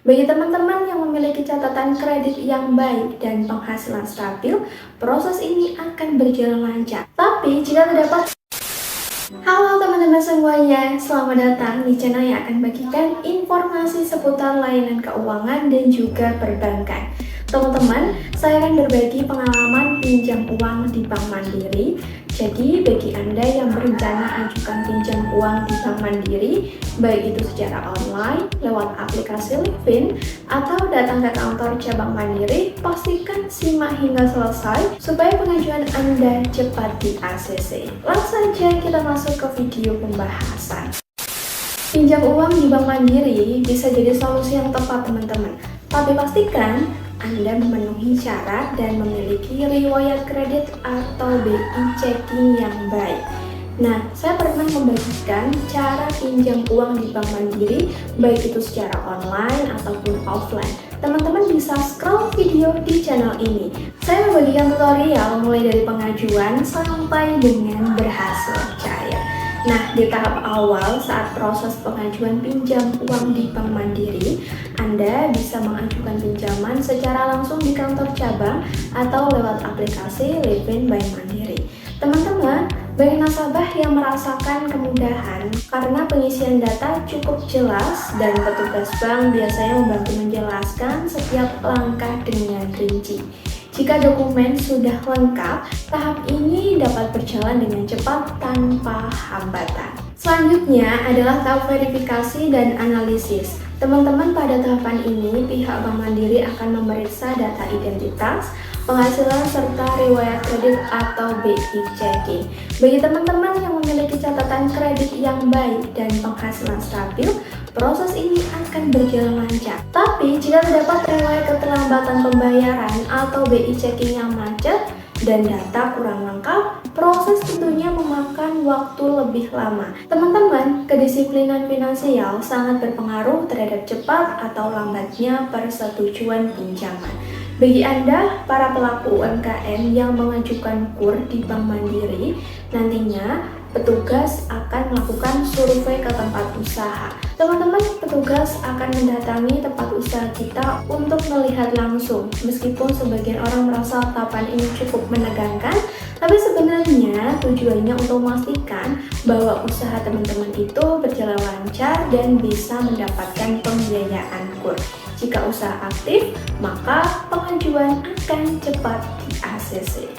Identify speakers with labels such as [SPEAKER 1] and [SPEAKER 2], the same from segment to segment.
[SPEAKER 1] Bagi teman-teman yang memiliki catatan kredit yang baik dan penghasilan stabil, proses ini akan berjalan lancar. Tapi jika terdapat Halo teman-teman semuanya, selamat datang di channel yang akan bagikan informasi seputar layanan keuangan dan juga perbankan. Teman-teman, saya akan berbagi pengalaman pinjam uang di Bank Mandiri. Jadi, bagi Anda yang berencana ajukan pinjam uang di Bank Mandiri, baik itu secara online, lewat aplikasi Livin, atau datang ke kantor cabang Mandiri, pastikan simak hingga selesai supaya pengajuan Anda cepat di ACC. Langsung saja kita masuk ke video pembahasan. Pinjam uang di Bank Mandiri bisa jadi solusi yang tepat teman-teman. Tapi pastikan Anda memenuhi syarat dan memiliki riwayat kredit atau BI checking yang baik. Nah, saya pernah membagikan cara pinjam uang di Bank Mandiri, baik itu secara online ataupun offline. Teman-teman bisa scroll video di channel ini. Saya membagikan tutorial mulai dari pengajuan sampai dengan berhasil cair. Nah, di tahap awal saat proses pengajuan pinjam uang di Bank Mandiri, Anda bisa mengajukan pinjaman secara langsung di kantor cabang atau lewat aplikasi Livin by Mandiri. Teman-teman, bagi nasabah yang merasakan kemudahan karena pengisian data cukup jelas dan petugas bank biasanya membantu menjelaskan setiap langkah dengan rinci. Jika dokumen sudah lengkap, tahap ini dapat berjalan dengan cepat tanpa hambatan. Selanjutnya adalah tahap verifikasi dan analisis. Teman-teman, pada tahapan ini pihak Bank Mandiri akan memeriksa data identitas, penghasilan serta riwayat kredit atau BI checking. Bagi teman-teman yang memiliki catatan kredit yang baik dan penghasilan stabil, proses ini akan berjalan lancar. Tapi jika terdapat riwayat keterlambatan pembayaran atau BI checking yang macet dan data kurang lengkap, proses tentunya memakan waktu lebih lama. Teman-teman, kedisiplinan finansial sangat berpengaruh terhadap cepat atau lambatnya persetujuan pinjaman. Bagi Anda, para pelaku UMKM yang mengajukan KUR di Bank Mandiri, nantinya petugas akan melakukan survei ke tempat usaha. Teman-teman, petugas akan mendatangi tempat usaha kita untuk melihat langsung. Meskipun sebagian orang merasa tahapan ini cukup menegangkan, tapi sebenarnya tujuannya untuk memastikan bahwa usaha teman-teman itu berjalan lancar dan bisa mendapatkan pembiayaan KUR. Jika usaha aktif, maka pengajuan akan cepat di ACC.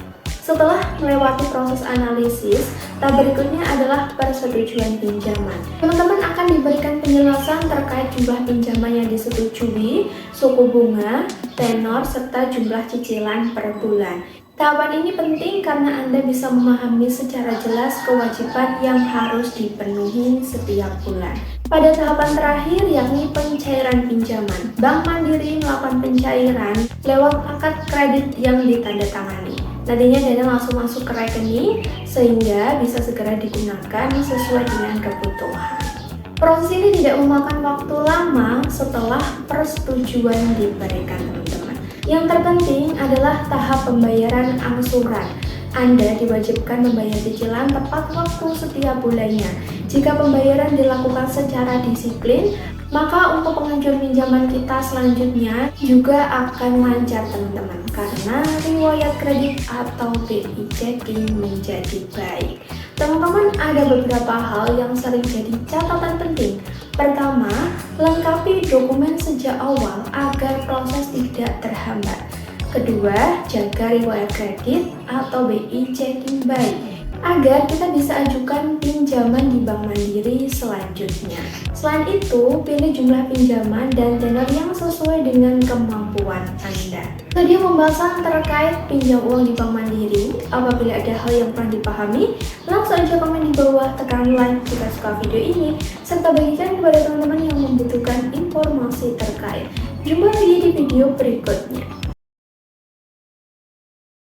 [SPEAKER 1] Setelah melewati proses analisis, tahap berikutnya adalah persetujuan pinjaman. Teman-teman akan diberikan penjelasan terkait jumlah pinjaman yang disetujui, suku bunga, tenor, serta jumlah cicilan per bulan. Tahapan ini penting karena Anda bisa memahami secara jelas kewajiban yang harus dipenuhi setiap bulan. Pada tahapan terakhir yakni pencairan pinjaman, Bank Mandiri melakukan pencairan lewat akad kredit yang ditandatangani. Nantinya dana langsung masuk ke rekening sehingga bisa segera digunakan sesuai dengan kebutuhan. Proses ini tidak memakan waktu lama setelah persetujuan diberikan teman-teman. Yang terpenting adalah tahap pembayaran angsuran. Anda diwajibkan membayar cicilan tepat waktu setiap bulannya. Jika pembayaran dilakukan secara disiplin, maka untuk pengajuan pinjaman kita selanjutnya juga akan lancar teman-teman, karena riwayat kredit atau BI checking menjadi baik. Teman-teman, ada beberapa hal yang sering jadi catatan penting. Pertama, lengkapi dokumen sejak awal agar proses tidak terhambat. Kedua, jaga riwayat kredit atau BI checking baik agar kita bisa ajukan pinjaman di Bank Mandiri selanjutnya. Selain itu, pilih jumlah pinjaman dan tenor yang sesuai dengan kemampuan Anda. Tadi pembahasan terkait pinjam uang di Bank Mandiri. Apabila ada hal yang kurang dipahami, langsung aja komen di bawah, tekan like jika suka video ini, serta bagikan kepada teman-teman yang membutuhkan informasi terkait. Jumpa lagi di video berikutnya.